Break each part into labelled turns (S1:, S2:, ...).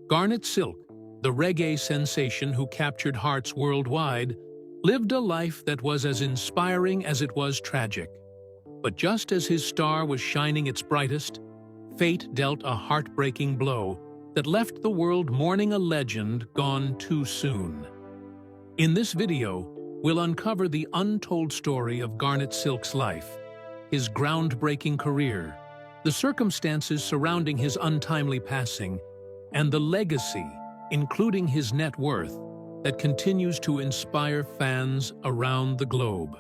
S1: Garnett Silk, the reggae sensation who captured hearts worldwide, lived a life that was as inspiring as it was tragic. But just as his star was shining its brightest, fate dealt a heartbreaking blow that left the world mourning a legend gone too soon. In this video, we'll uncover the untold story of Garnett Silk's life, his groundbreaking career, the circumstances surrounding his untimely passing, and the legacy, including his net worth, that continues to inspire fans around the globe.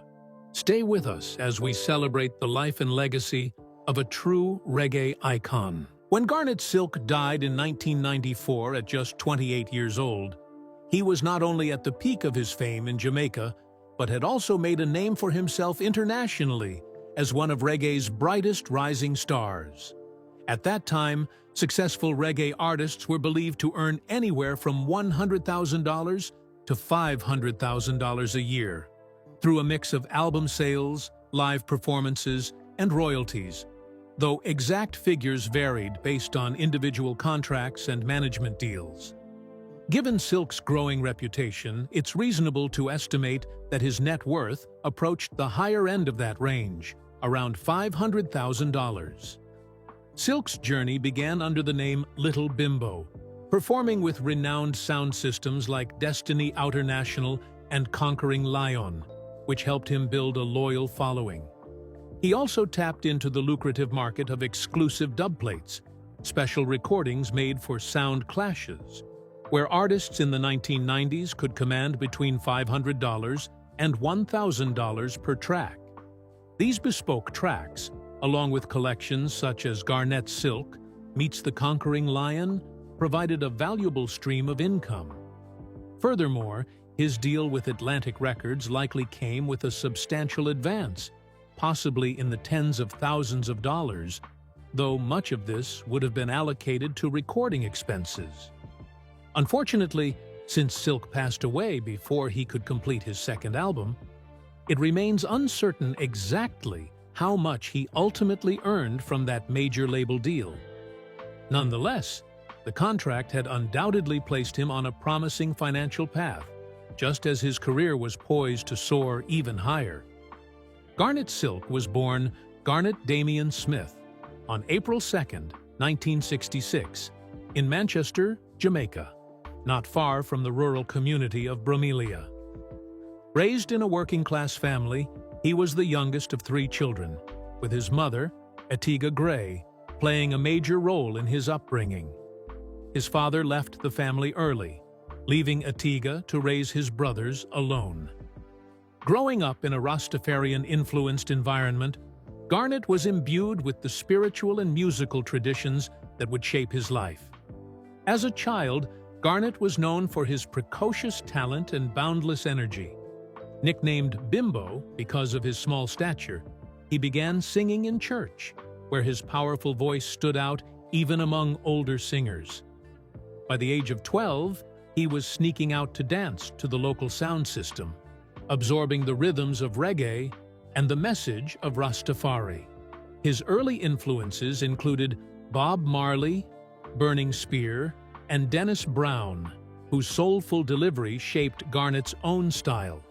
S1: Stay with us as we celebrate the life and legacy of a true reggae icon. When Garnett Silk died in 1994 at just 28 years old, he was not only at the peak of his fame in Jamaica, but had also made a name for himself internationally as one of reggae's brightest rising stars. At that time, successful reggae artists were believed to earn anywhere from $100,000 to $500,000 a year, through a mix of album sales, live performances, and royalties, though exact figures varied based on individual contracts and management deals. Given Silk's growing reputation, it's reasonable to estimate that his net worth approached the higher end of that range, around $500,000. Silk's journey began under the name Little Bimbo, performing with renowned sound systems like Destiny Outernational and Conquering Lion, which helped him build a loyal following. He also tapped into the lucrative market of exclusive dubplates, special recordings made for sound clashes, where artists in the 1990s could command between $500 and $1,000 per track. These bespoke tracks, along with collections such as Garnett Silk Meets the Conquering Lion, provided a valuable stream of income. Furthermore, his deal with Atlantic Records likely came with a substantial advance, possibly in the tens of thousands of dollars, though much of this would have been allocated to recording expenses. Unfortunately, since Silk passed away before he could complete his second album, it remains uncertain exactly how much he ultimately earned from that major label deal. Nonetheless, the contract had undoubtedly placed him on a promising financial path, just as his career was poised to soar even higher. Garnett Silk was born Garnett Damian Smith on April 2, 1966, in Manchester, Jamaica, not far from the rural community of Bromelia. Raised in a working-class family, he was the youngest of 3 children, with his mother, Atiga Gray, playing a major role in his upbringing. His father left the family early, leaving Atiga to raise his brothers alone. Growing up in a Rastafarian-influenced environment, Garnett was imbued with the spiritual and musical traditions that would shape his life. As a child, Garnett was known for his precocious talent and boundless energy. Nicknamed Bimbo because of his small stature, he began singing in church, where his powerful voice stood out even among older singers. By the age of 12, he was sneaking out to dance to the local sound system, absorbing the rhythms of reggae and the message of Rastafari. His early influences included Bob Marley, Burning Spear, and Dennis Brown, whose soulful delivery shaped Garnett's own style.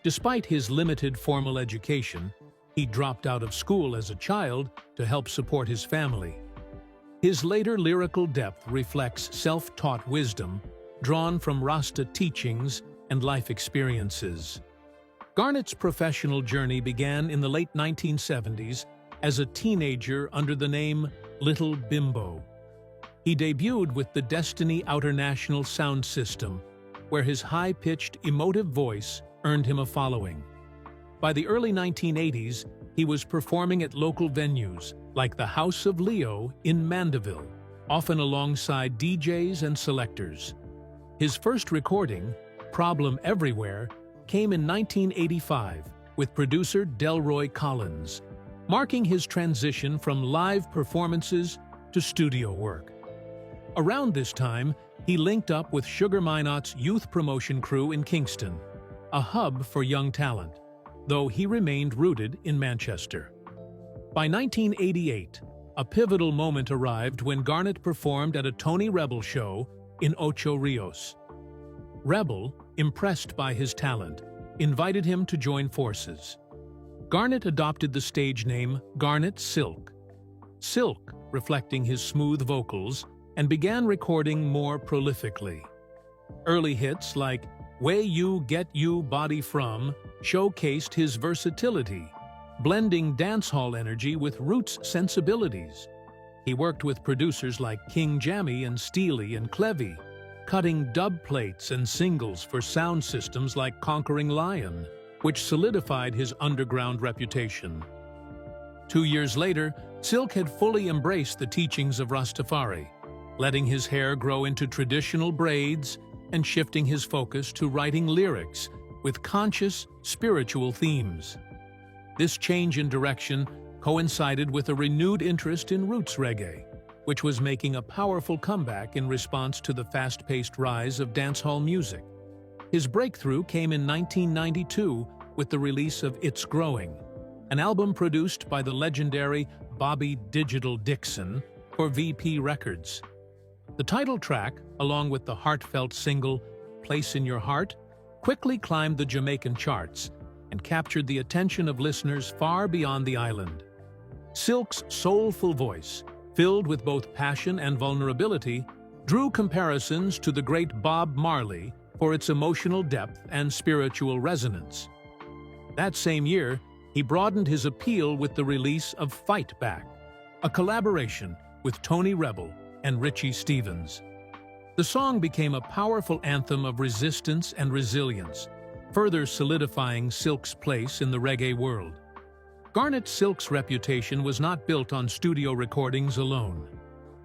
S1: Despite his limited formal education, he dropped out of school as a child to help support his family. His later lyrical depth reflects self-taught wisdom drawn from Rasta teachings and life experiences. Garnett's professional journey began in the late 1970s as a teenager under the name Little Bimbo. He debuted with the Destiny Outernational sound system, where his high-pitched, emotive voice earned him a following. By the early 1980s, he was performing at local venues like the House of Leo in Mandeville, often alongside DJs and selectors. His first recording, Problem Everywhere, came in 1985 with producer Delroy Collins, marking his transition from live performances to studio work. Around this time, he linked up with Sugar Minot's youth promotion crew in Kingston, a hub for young talent, though he remained rooted in Manchester. By 1988, a pivotal moment arrived when Garnett performed at a Tony Rebel show in Ocho Rios. Rebel, impressed by his talent, invited him to join forces. Garnett adopted the stage name Garnett Silk, reflecting his smooth vocals, and began recording more prolifically. Early hits like Way You Get You Body From showcased his versatility, blending dancehall energy with roots sensibilities. He worked with producers like King Jammy and Steely and Clevy, cutting dub plates and singles for sound systems like Conquering Lion, which solidified his underground reputation. 2 years later, Silk had fully embraced the teachings of Rastafari, letting his hair grow into traditional braids and shifting his focus to writing lyrics with conscious, spiritual themes. This change in direction coincided with a renewed interest in roots reggae, which was making a powerful comeback in response to the fast-paced rise of dancehall music. His breakthrough came in 1992 with the release of It's Growing, an album produced by the legendary Bobby Digital Dixon for VP Records. The title track, along with the heartfelt single Place in Your Heart, quickly climbed the Jamaican charts and captured the attention of listeners far beyond the island. Silk's soulful voice, filled with both passion and vulnerability, drew comparisons to the great Bob Marley for its emotional depth and spiritual resonance. That same year, he broadened his appeal with the release of Fight Back, a collaboration with Tony Rebel and Richie Stephens. The song became a powerful anthem of resistance and resilience, further solidifying Silk's place in the reggae world. Garnett Silk's reputation was not built on studio recordings alone.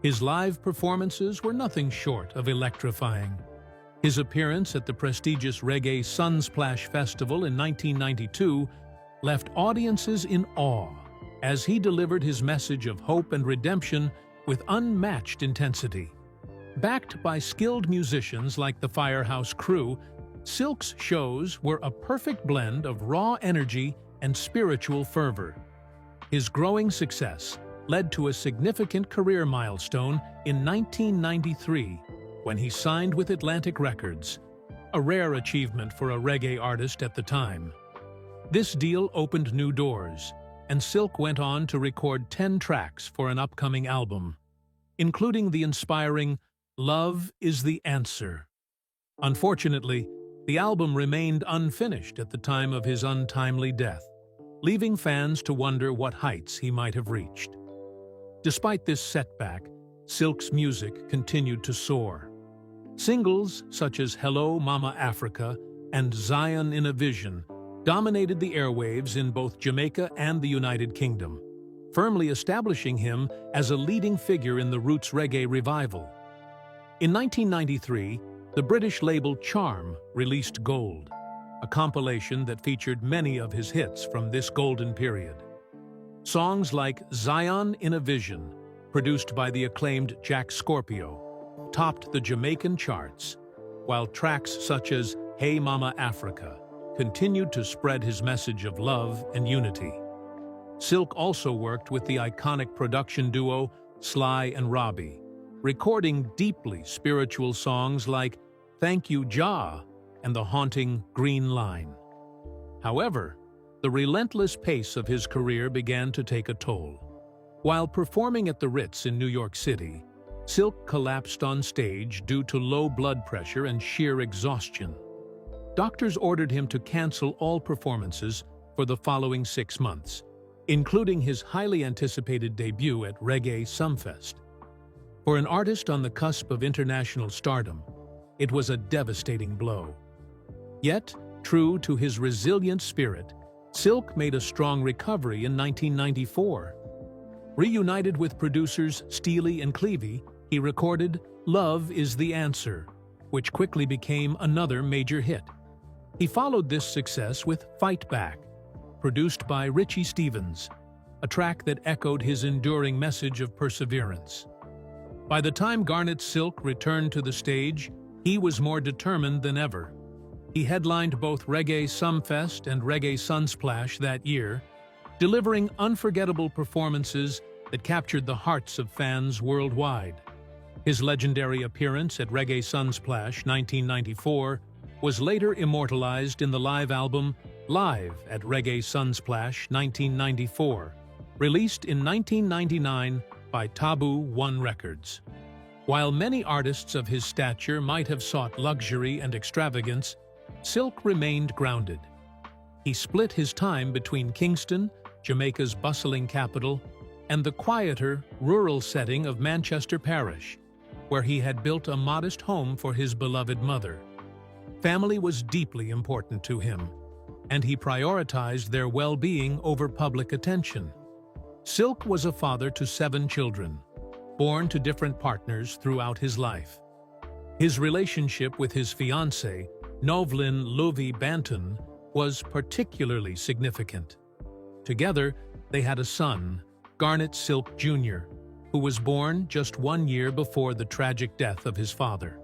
S1: His live performances were nothing short of electrifying. His appearance at the prestigious reggae Sunsplash Festival in 1992 left audiences in awe as he delivered his message of hope and redemption with unmatched intensity. Backed by skilled musicians like the Firehouse Crew, Silk's shows were a perfect blend of raw energy and spiritual fervor. His growing success led to a significant career milestone in 1993 when he signed with Atlantic Records, a rare achievement for a reggae artist at the time. This deal opened new doors, and Silk went on to record 10 tracks for an upcoming album, including the inspiring Love is the Answer. Unfortunately, the album remained unfinished at the time of his untimely death, leaving fans to wonder what heights he might have reached. Despite this setback, Silk's music continued to soar. Singles such as Hello Mama Africa and Zion in a Vision dominated the airwaves in both Jamaica and the United Kingdom, firmly establishing him as a leading figure in the roots reggae revival. In 1993, the British label Charm released Gold, a compilation that featured many of his hits from this golden period. Songs like Zion in a Vision, produced by the acclaimed Jack Scorpio, topped the Jamaican charts, while tracks such as Hey Mama Africa continued to spread his message of love and unity. Silk also worked with the iconic production duo Sly and Robbie, recording deeply spiritual songs like Thank You Jah and the haunting Green Line. However, the relentless pace of his career began to take a toll. While performing at the Ritz in New York City, Silk collapsed on stage due to low blood pressure and sheer exhaustion. Doctors ordered him to cancel all performances for the following 6 months, including his highly anticipated debut at Reggae Sumfest. For an artist on the cusp of international stardom, it was a devastating blow. Yet, true to his resilient spirit, Silk made a strong recovery in 1994. Reunited with producers Steely and Clevy, he recorded Love is the Answer, which quickly became another major hit. He followed this success with Fight Back, produced by Richie Stephens, a track that echoed his enduring message of perseverance. By the time Garnett Silk returned to the stage, he was more determined than ever. He headlined both Reggae Sumfest and Reggae Sunsplash that year, delivering unforgettable performances that captured the hearts of fans worldwide. His legendary appearance at Reggae Sunsplash 1994 was later immortalized in the live album Live at Reggae Sunsplash 1994, released in 1999 by Taboo One Records. While many artists of his stature might have sought luxury and extravagance, Silk remained grounded. He split his time between Kingston, Jamaica's bustling capital, and the quieter, rural setting of Manchester Parish, where he had built a modest home for his beloved mother. Family was deeply important to him, and he prioritized their well-being over public attention. Silk was a father to 7 children, born to different partners throughout his life. His relationship with his fiancée, Novlin Lovey Banton, was particularly significant. Together, they had a son, Garnett Silk Jr., who was born just 1 year before the tragic death of his father.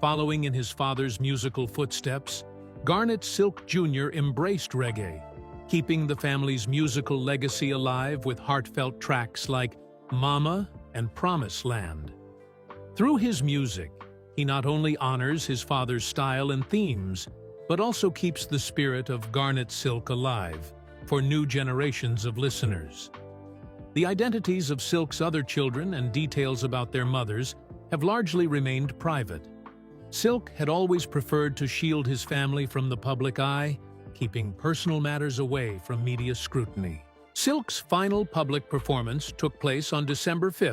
S1: Following in his father's musical footsteps, Garnett Silk Jr. embraced reggae, keeping the family's musical legacy alive with heartfelt tracks like Mama and Promised Land. Through his music, he not only honors his father's style and themes, but also keeps the spirit of Garnett Silk alive for new generations of listeners. The identities of Silk's other children and details about their mothers have largely remained private. Silk had always preferred to shield his family from the public eye, keeping personal matters away from media scrutiny. Silk's final public performance took place on December 5,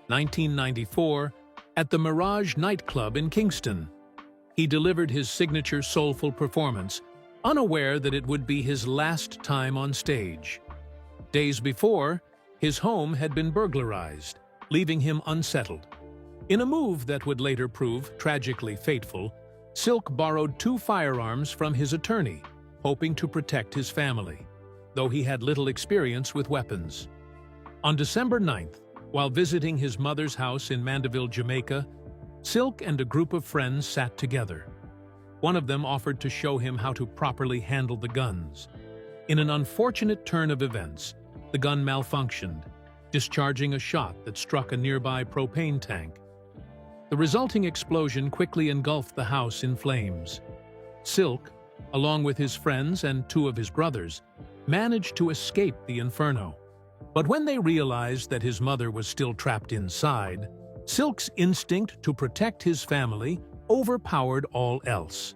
S1: 1994, at the Mirage nightclub in Kingston. He delivered his signature soulful performance, unaware that it would be his last time on stage. Days before, his home had been burglarized, leaving him unsettled. In a move that would later prove tragically fateful, Silk borrowed 2 firearms from his attorney, hoping to protect his family, though he had little experience with weapons. On December 9th, while visiting his mother's house in Mandeville, Jamaica, Silk and a group of friends sat together. One of them offered to show him how to properly handle the guns. In an unfortunate turn of events, the gun malfunctioned, discharging a shot that struck a nearby propane tank. The resulting explosion quickly engulfed the house in flames. Silk, along with his friends and 2 of his brothers, managed to escape the inferno. But when they realized that his mother was still trapped inside, Silk's instinct to protect his family overpowered all else.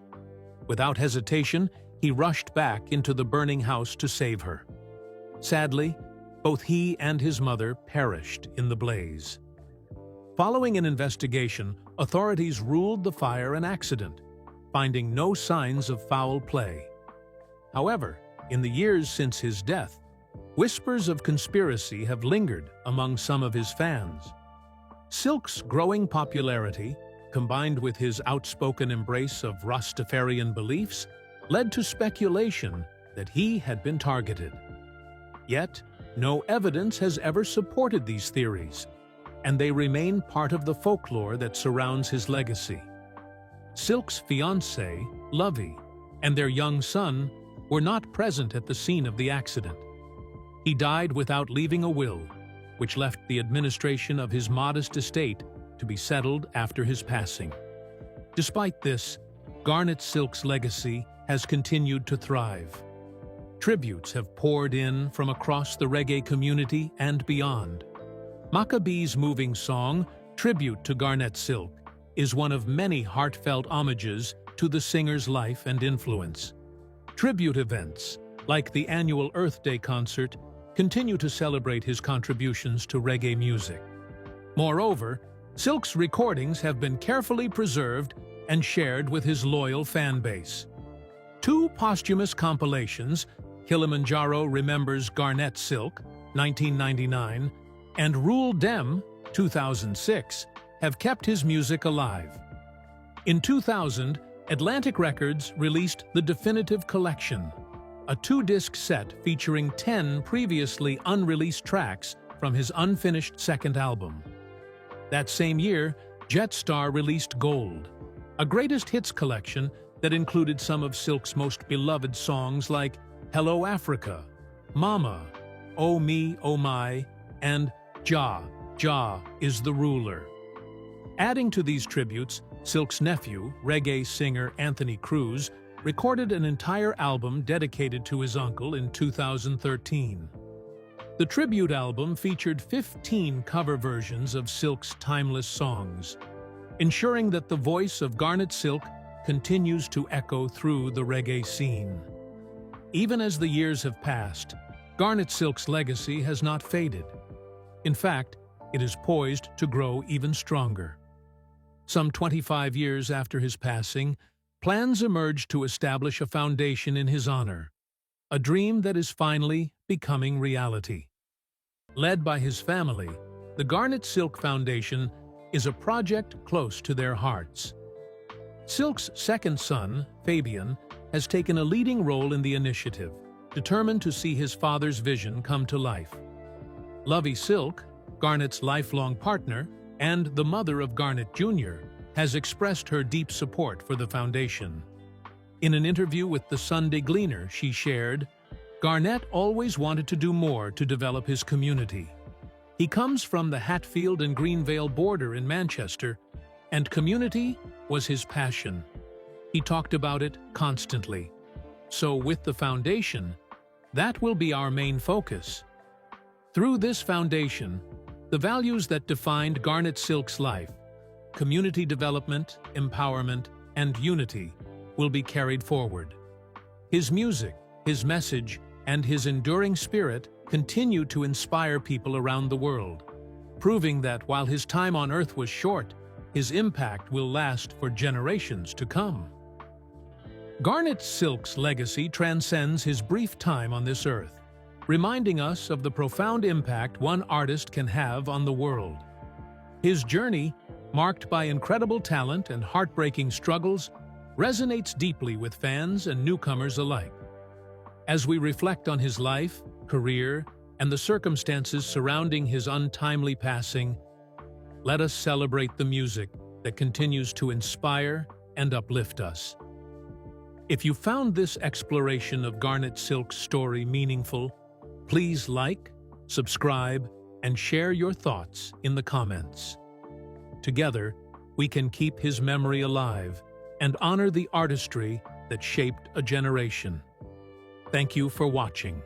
S1: Without hesitation, he rushed back into the burning house to save her. Sadly, both he and his mother perished in the blaze. Following an investigation, authorities ruled the fire an accident, finding no signs of foul play. However, in the years since his death, whispers of conspiracy have lingered among some of his fans. Silk's growing popularity, combined with his outspoken embrace of Rastafarian beliefs, led to speculation that he had been targeted. Yet, no evidence has ever supported these theories, and they remain part of the folklore that surrounds his legacy. Silk's fiancée, Lovey, and their young son were not present at the scene of the accident. He died without leaving a will, which left the administration of his modest estate to be settled after his passing. Despite this, Garnett Silk's legacy has continued to thrive. Tributes have poured in from across the reggae community and beyond. Maccabee's moving song, Tribute to Garnett Silk, is one of many heartfelt homages to the singer's life and influence. Tribute events, like the annual Earth Day concert, continue to celebrate his contributions to reggae music. Moreover, Silk's recordings have been carefully preserved and shared with his loyal fan base. 2 posthumous compilations, Kilimanjaro Remembers Garnett Silk, 1999, and Rule Dem, 2006, have kept his music alive. In 2000, Atlantic Records released the Definitive Collection, a 2-disc set featuring 10 previously unreleased tracks from his unfinished second album. That same year, Jetstar released Gold, a greatest hits collection that included some of Silk's most beloved songs like Hello Africa, Mama, Oh Me, Oh My, and Jah, Jah is the Ruler. Adding to these tributes, Silk's nephew, reggae singer Anthony Cruz, recorded an entire album dedicated to his uncle in 2013. The tribute album featured 15 cover versions of Silk's timeless songs, ensuring that the voice of Garnett Silk continues to echo through the reggae scene. Even as the years have passed, Garnett Silk's legacy has not faded. In fact, it is poised to grow even stronger. Some 25 years after his passing, plans emerged to establish a foundation in his honor, a dream that is finally becoming reality. Led by his family, the Garnett Silk Foundation is a project close to their hearts. Silk's second son, Fabian, has taken a leading role in the initiative, determined to see his father's vision come to life. Lovey Silk, Garnett's lifelong partner and the mother of Garnett Jr., has expressed her deep support for the foundation. In an interview with the Sunday Gleaner, she shared, "Garnett always wanted to do more to develop his community. He comes from the Hatfield and Greenvale border in Manchester, and community was his passion. He talked about it constantly. So with the foundation, that will be our main focus. Through this foundation, the values that defined Garnett Silk's life, community development, empowerment, and unity, will be carried forward. His music, his message, and his enduring spirit continue to inspire people around the world, proving that while his time on Earth was short, his impact will last for generations to come." Garnett Silk's legacy transcends his brief time on this earth, reminding us of the profound impact one artist can have on the world. His journey, marked by incredible talent and heartbreaking struggles, resonates deeply with fans and newcomers alike. As we reflect on his life, career, and the circumstances surrounding his untimely passing, let us celebrate the music that continues to inspire and uplift us. If you found this exploration of Garnett Silk's story meaningful, please like, subscribe, and share your thoughts in the comments. Together, we can keep his memory alive and honor the artistry that shaped a generation. Thank you for watching.